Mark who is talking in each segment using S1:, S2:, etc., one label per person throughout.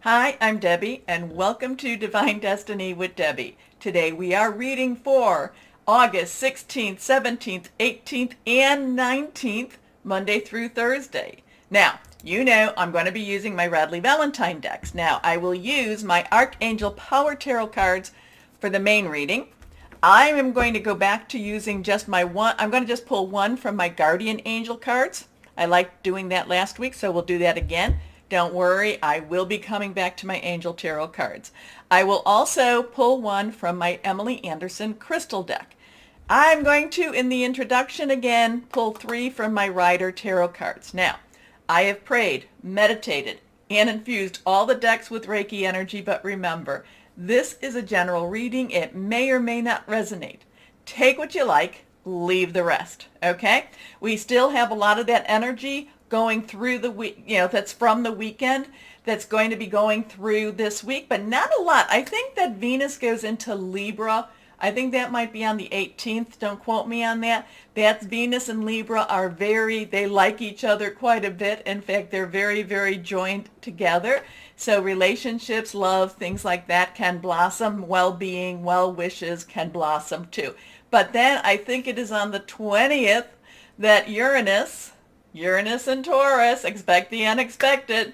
S1: Hi, I'm Debbie, and welcome to Divine Destiny with Debbie. Today we are reading for August 16th, 17th, 18th, and 19th, Monday through Thursday. Now, you know I'm going to be using my Radley Valentine decks. Now, I will use my Archangel Power Tarot cards for the main reading. I am going to go back to using just my one. I'm going to just pull one from my Guardian Angel cards. I liked doing that last week, so we'll do that again. Don't worry, I will be coming back to my Angel Tarot cards. I will also pull one from my Emily Anderson Crystal deck. I'm going to, in the introduction again, pull three from my Rider Tarot cards. Now, I have prayed, meditated, and infused all the decks with Reiki energy, but remember, this is a general reading. It may or may not resonate. Take what you like, leave the rest, okay? We still have a lot of that energy going through the week, that's from the weekend, that's going to be going through this week, but not a lot. I think that Venus goes into Libra. I think that might be on the 18th. Don't quote me on that. That's Venus and Libra are they like each other quite a bit. In fact, they're very, very joined together. So relationships, love, things like that can blossom. Well-being, well wishes can blossom too. But then I think it is on the 20th that Uranus and Taurus, expect the unexpected,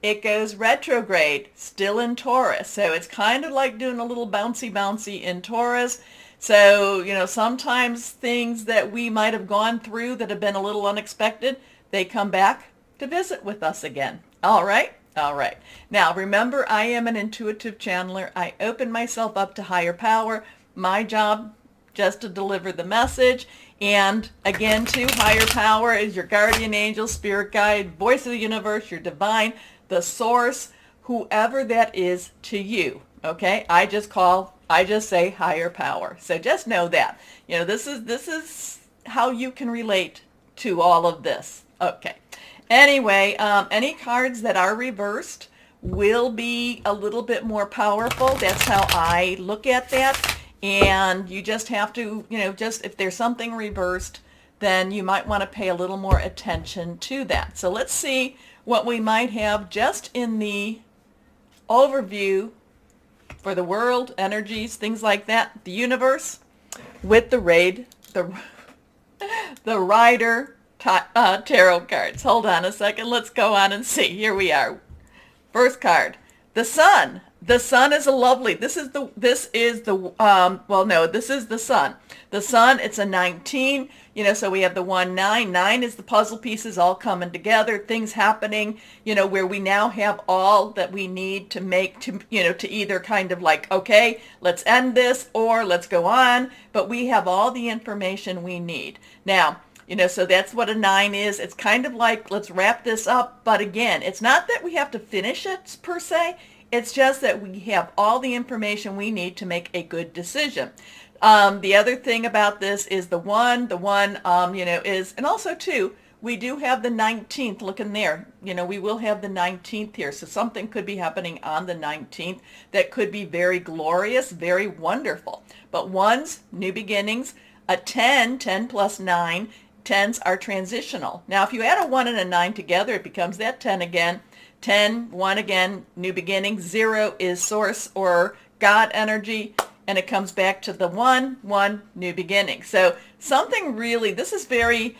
S1: it goes retrograde, still in Taurus. So it's kind of like doing a little bouncy in Taurus. So, sometimes things that we might have gone through that have been a little unexpected, they come back to visit with us again. All right? All right. Now, remember, I am an intuitive channeler. I open myself up to higher power. My job, just to deliver the message. And again, too, higher power is your guardian angel, spirit guide, voice of the universe, your divine, the source, whoever that is to you. Okay? I just say higher power. So just know that. This is how you can relate to all of this. Okay. Anyway, any cards that are reversed will be a little bit more powerful. That's how I look at that. And you just have to, just if there's something reversed, then you might want to pay a little more attention to that. So let's see what we might have just in the overview for the world, energies, things like that, the universe, with the Rider tarot cards. Hold on a second. Let's go on and see. Here we are. First card, the Sun. The Sun is a lovely, this is the Sun. The Sun, it's a 19, so we have the 1, 9. 9 is the puzzle pieces all coming together, things happening, where we now have all that we need to make, to either kind of like, okay, let's end this or let's go on, but we have all the information we need. Now, so that's what a 9 is. It's kind of like, let's wrap this up, but again, it's not that we have to finish it per se. It's just that we have all the information we need to make a good decision. The other thing about this is the one, is, and also too, we do have the 19th, look in there. We will have the 19th here. So something could be happening on the 19th that could be very glorious, very wonderful. But ones, new beginnings, a 10 plus 9, 10s are transitional. Now, if you add a 1 and a 9 together, it becomes that 10 again. 10, 1 again, new beginning. 0 is source or God energy, and it comes back to the 1, new beginning. So something really, this is very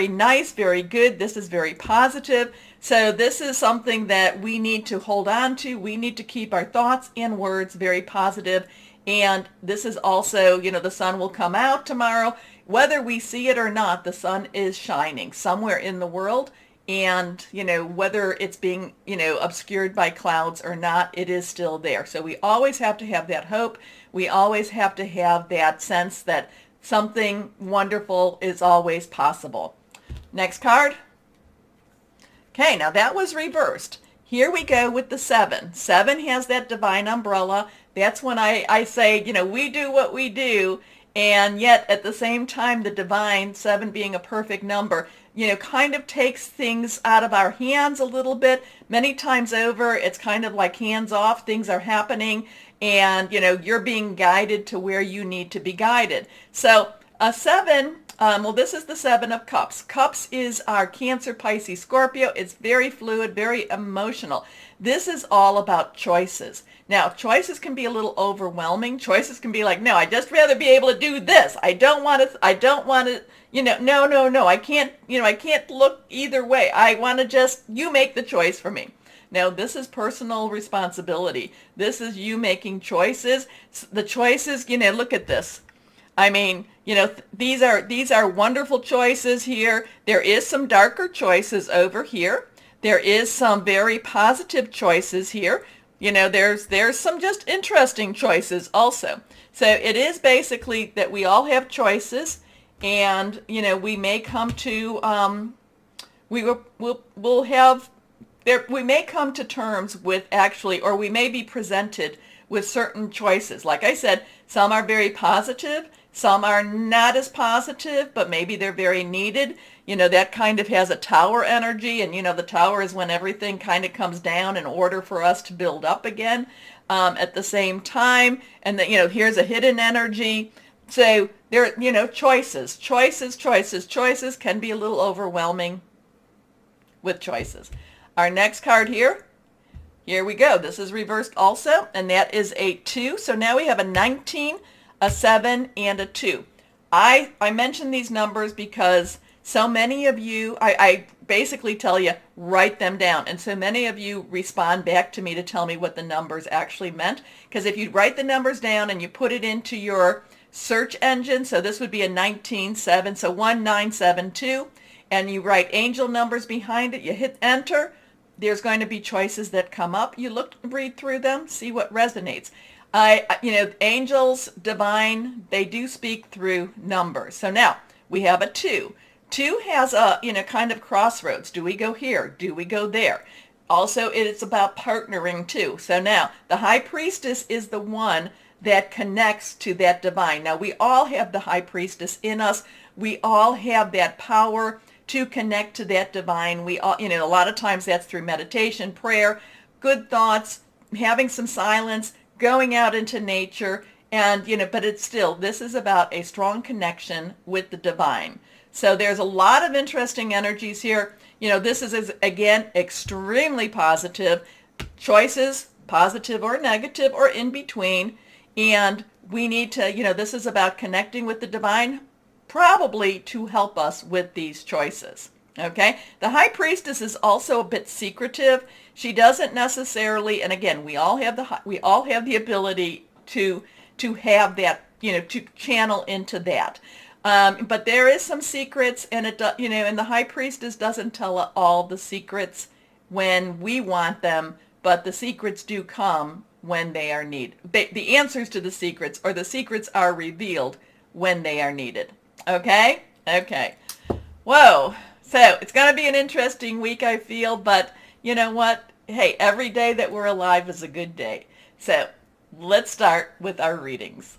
S1: nice, very good. This is very positive. So this is something that we need to hold on to. We need to keep our thoughts and words very positive. And this is also, the sun will come out tomorrow. Whether we see it or not, the sun is shining somewhere in the world. And, whether it's being, obscured by clouds or not, it is still there. So we always have to have that hope. We always have to have that sense that something wonderful is always possible. Next card. Okay, now that was reversed. Here we go with the 7. 7 has that divine umbrella. That's when I say, we do what we do. And yet at the same time, the divine, 7 being a perfect number, kind of takes things out of our hands a little bit. Many times over, it's kind of like hands off. Things are happening and, you're being guided to where you need to be guided. So a 7 Well, this is the Seven of Cups. Cups is our Cancer, Pisces, Scorpio. It's very fluid, very emotional. This is all about choices. Now, choices can be a little overwhelming. Choices can be like, no, I'd just rather be able to do this. I don't want to, no, I can't, I can't look either way. I want to just, you make the choice for me. Now, this is personal responsibility. This is you making choices. The choices, look at this. I mean, these are wonderful choices here. There is some darker choices over here. There is some very positive choices here. There's some just interesting choices also. So it is basically that we all have choices, and we may come to we'll have there we may come to terms with actually, or we may be presented with certain choices. Like I said, some are very positive. Some are not as positive, but maybe they're very needed. That kind of has a tower energy, and the tower is when everything kind of comes down in order for us to build up again at the same time. And here's a hidden energy. So there, choices can be a little overwhelming with choices. Our next card here we go. This is reversed also, and that is a 2. So now we have a 19, a 7, and a 2. I mention these numbers because so many of you, I basically tell you, write them down. And so many of you respond back to me to tell me what the numbers actually meant. Because if you write the numbers down and you put it into your search engine, so this would be a 19-7, so 1972, and you write angel numbers behind it, you hit enter, there's going to be choices that come up. You read through them, see what resonates. Angels, divine, they do speak through numbers. So now we have a 2. 2 has a, kind of crossroads. Do we go here? Do we go there? Also, it's about partnering too. So now the high priestess is the one that connects to that divine. Now we all have the high priestess in us. We all have that power to connect to that divine. We all, a lot of times that's through meditation, prayer, good thoughts, having some silence, going out into nature, and but it's still, this is about a strong connection with the divine. So there's a lot of interesting energies here. This is again extremely positive. Choices, positive or negative or in between, and we need to, this is about connecting with the divine, probably to help us with these choices. Okay, the high priestess is also a bit secretive. She doesn't necessarily, and again, we all have the ability to have that, to channel into that. But there is some secrets, and and the high priestess doesn't tell all the secrets when we want them, but the secrets do come when they are needed. The answers to the secrets, or the secrets are revealed when they are needed. Okay? Okay. Whoa. So it's going to be an interesting week, I feel, but you know what? Hey, every day that we're alive is a good day. So let's start with our readings.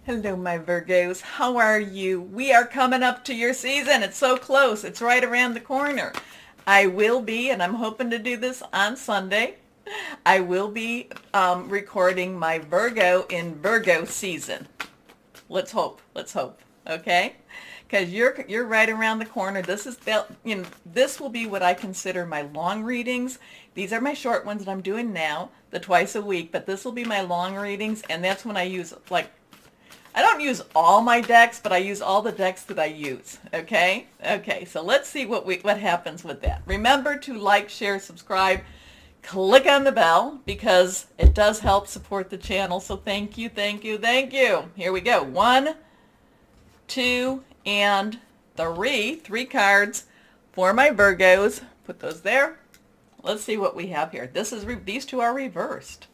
S1: Hello, my Virgos. How are you? We are coming up to your season. It's so close. It's right around the corner. I will be, and I'm hoping to do this on Sunday, I will be recording my Virgo in Virgo season. Let's hope. Okay? Because you're right around the corner. This is this will be what I consider my long readings. These are my short ones that I'm doing now, the twice a week, but this will be my long readings, and that's when I use, I don't use all my decks, but I use all the decks that I use. Okay? Okay, so let's see what happens with that. Remember to like, share, subscribe, click on the bell, because it does help support the channel. So thank you. Here we go. 1, 2, and 3. 3 cards for my Virgos. Put those there. Let's see what we have here. These 2 are reversed.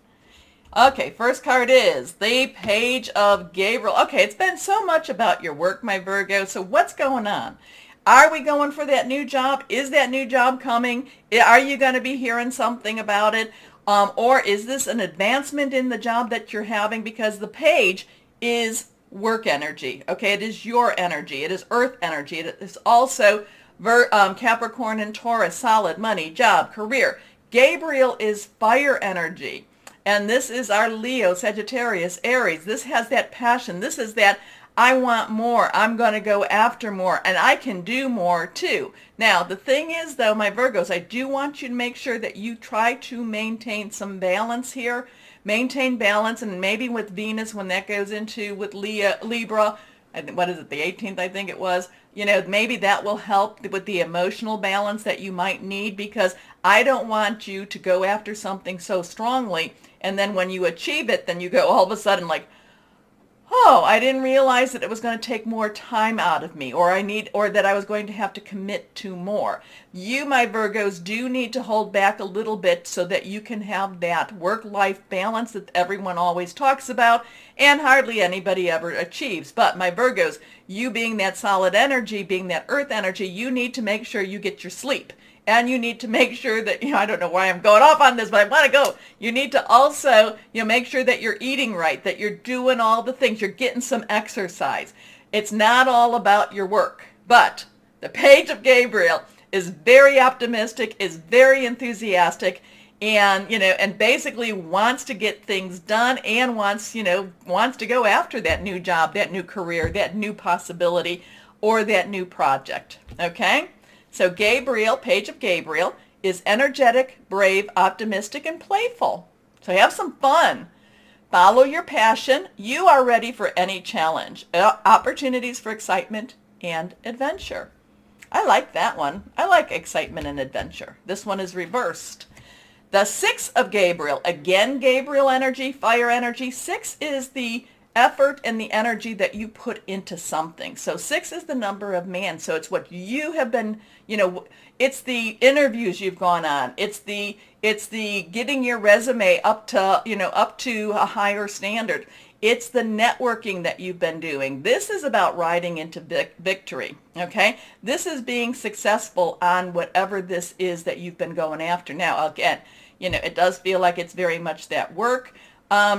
S1: Okay, first card is the Page of Gabriel. Okay, it's been so much about your work, my Virgo. So what's going on? Are we going for that new job? Is that new job coming? Are you going to be hearing something about it? Or is this an advancement in the job that you're having? Because the Page is work energy. Okay, it is your energy. It is earth energy. It is also Capricorn and Taurus, solid money, job, career. Gabriel is fire energy. And this is our Leo, Sagittarius, Aries. This has that passion. This is that I want more. I'm going to go after more, and I can do more too. Now, the thing is, though, my Virgos, I do want you to make sure that you try to maintain some balance here. Maintain balance, and maybe with Venus, when that goes into with Libra, what is it, the 18th, I think it was, maybe that will help with the emotional balance that you might need, because I don't want you to go after something so strongly, and then when you achieve it, then you go all of a sudden like, oh, I didn't realize that it was going to take more time out of me, or that I was going to have to commit to more. You, my Virgos, do need to hold back a little bit so that you can have that work-life balance that everyone always talks about and hardly anybody ever achieves. But my Virgos, you being that solid energy, being that earth energy, you need to make sure you get your sleep. And you need to make sure that, I don't know why I'm going off on this, but I want to go. You need to also, make sure that you're eating right, that you're doing all the things, you're getting some exercise. It's not all about your work. But the Page of Gabriel is very optimistic, is very enthusiastic, and, and basically wants to get things done and wants to go after that new job, that new career, that new possibility, or that new project. Okay? So Gabriel, Page of Gabriel, is energetic, brave, optimistic, and playful. So have some fun. Follow your passion. You are ready for any challenge. Opportunities for excitement and adventure. I like that one. I like excitement and adventure. This one is reversed. The 6 of Gabriel, again Gabriel energy, fire energy. 6 is the effort and the energy that you put into something. So 6 is the number of man. So it's what you have been, it's the interviews you've gone on. It's the getting your resume up to a higher standard. It's the networking that you've been doing. This is about riding into victory, okay? This is being successful on whatever this is that you've been going after. Now, again, it does feel like it's very much that work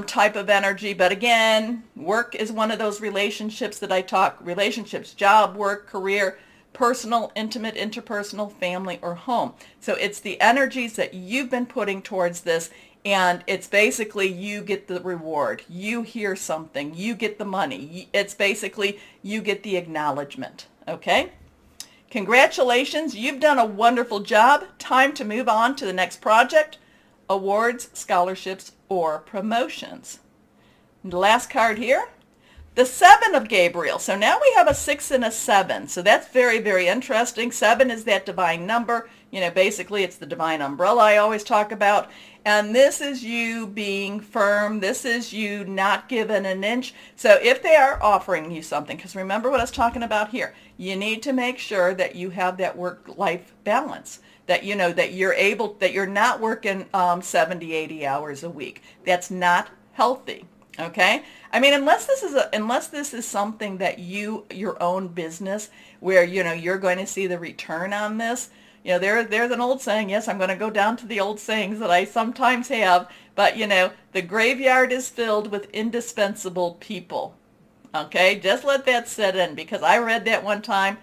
S1: type of energy. But again, work is one of those relationships that I talk, relationships, job, work, career, personal, intimate, interpersonal, family, or home. So it's the energies that you've been putting towards this, and it's basically you get the reward. You hear something. You get the money. It's basically you get the acknowledgement. Okay? Congratulations. You've done a wonderful job. Time to move on to the next project. Awards, scholarships, or promotions. And the last card here, the 7 of Gabriel. So now we have a 6 and a 7. So that's very, very interesting. 7 is that divine number. Basically it's the divine umbrella I always talk about. And this is you being firm. This is you not giving an inch. So if they are offering you something, because remember what I was talking about here, you need to make sure that you have that work-life balance. That that you're not working 70, 80 hours a week. That's not healthy. Okay? I mean, unless this is something that your own business where you're going to see the return on this. There's an old saying. Yes, I'm going to go down to the old sayings that I sometimes have. But the graveyard is filled with indispensable people. Okay? Just let that set in, because I read that one time.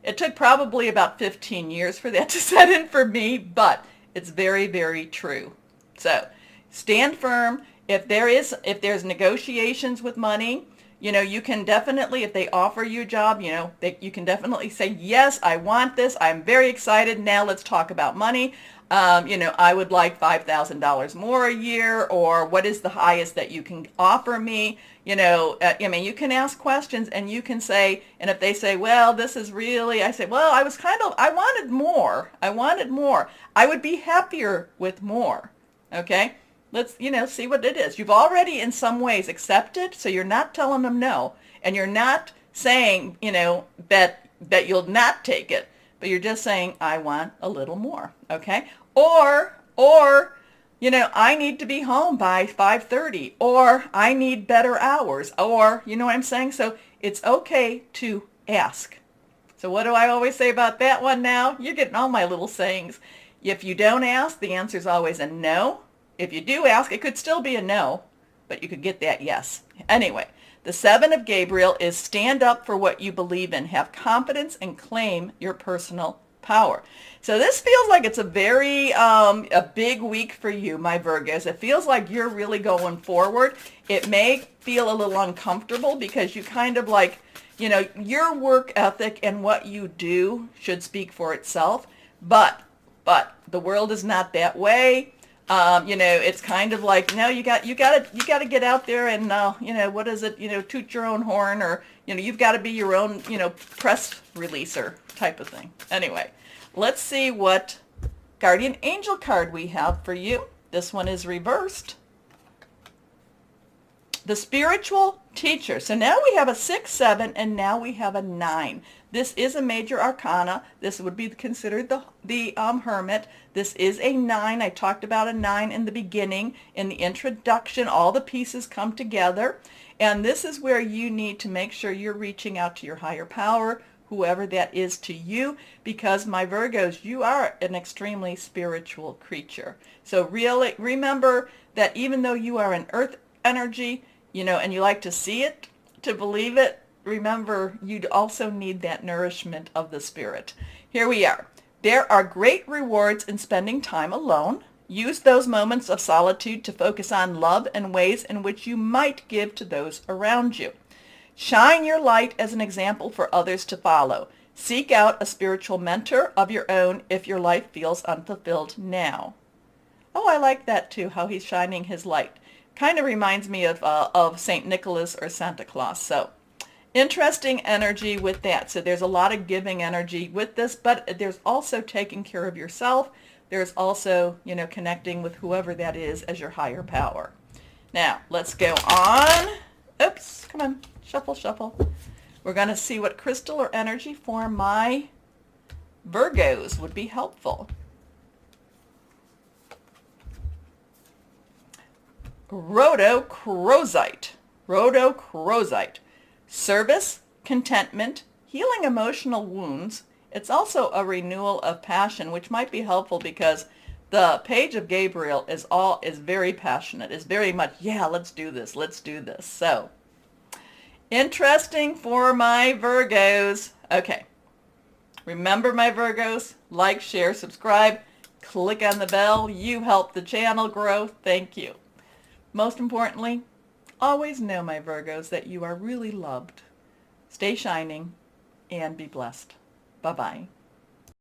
S1: It took probably about 15 years for that to set in for me, but it's very, very true. So stand firm. If there's negotiations with money, you can definitely, if they offer you a job, you can definitely say, yes, I want this. I'm very excited. Now let's talk about money. I would like $5,000 more a year, or what is the highest that you can offer me? You you can ask questions, and you can say, and if they say, well, this is really, I say, well, I wanted more. I would be happier with more. Okay? Let's, see what it is. You've already in some ways accepted, so you're not telling them no, and you're not saying, that you'll not take it. But you're just saying, I want a little more, okay? Or, I need to be home by 5:30, or I need better hours, or, what I'm saying? So it's okay to ask. So what do I always say about that one now? You're getting all my little sayings. If you don't ask, the answer is always a no. If you do ask, it could still be a no, but you could get that yes. Anyway. The 7 of Gabriel is stand up for what you believe in. Have confidence and claim your personal power. So this feels like it's a very a big week for you, my Virgos. It feels like you're really going forward. It may feel a little uncomfortable because you kind of like, you know, your work ethic and what you do should speak for itself. But the world is not that way. You know, it's kind of like, no, you got to get out there and, you know, what is it, you know, toot your own horn, or, you know, you've got to be your own, you know, press releaser type of thing. Anyway, let's see what guardian angel card we have for you. This one is reversed. The spiritual teacher. So now we have a 6, 7, and now we have a 9. This is a major arcana. This would be considered the hermit. This is a 9. I talked about a 9 in the beginning. In the introduction, all the pieces come together. And this is where you need to make sure you're reaching out to your higher power, whoever that is to you, because my Virgos, you are an extremely spiritual creature. So really remember that even though you are an earth energy, you know, and you like to see it, to believe it, remember you also need that nourishment of the spirit. Here we are. There are great rewards in spending time alone. Use those moments of solitude to focus on love and ways in which you might give to those around you. Shine your light as an example for others to follow. Seek out a spiritual mentor of your own if your life feels unfulfilled now. Oh, I like that too, how he's shining his light. Kind of reminds me of St. Nicholas or Santa Claus. So interesting energy with that. So there's a lot of giving energy with this, but there's also taking care of yourself. There's also, you know, connecting with whoever that is as your higher power. Now, let's go on. Oops, come on, shuffle, shuffle. We're going to see what crystal or energy for my Virgos would be helpful. Rhodochrosite. Rhodochrosite. Service, contentment, healing emotional wounds. It's also a renewal of passion, which might be helpful because the page of Gabriel is very passionate. Is very much, yeah, let's do this. Let's do this. So, interesting for my Virgos. Okay. Remember, my Virgos, like, share, subscribe, click on the bell. You help the channel grow. Thank you. Most importantly, always know, my Virgos, that you are really loved. Stay shining and be blessed. Bye-bye.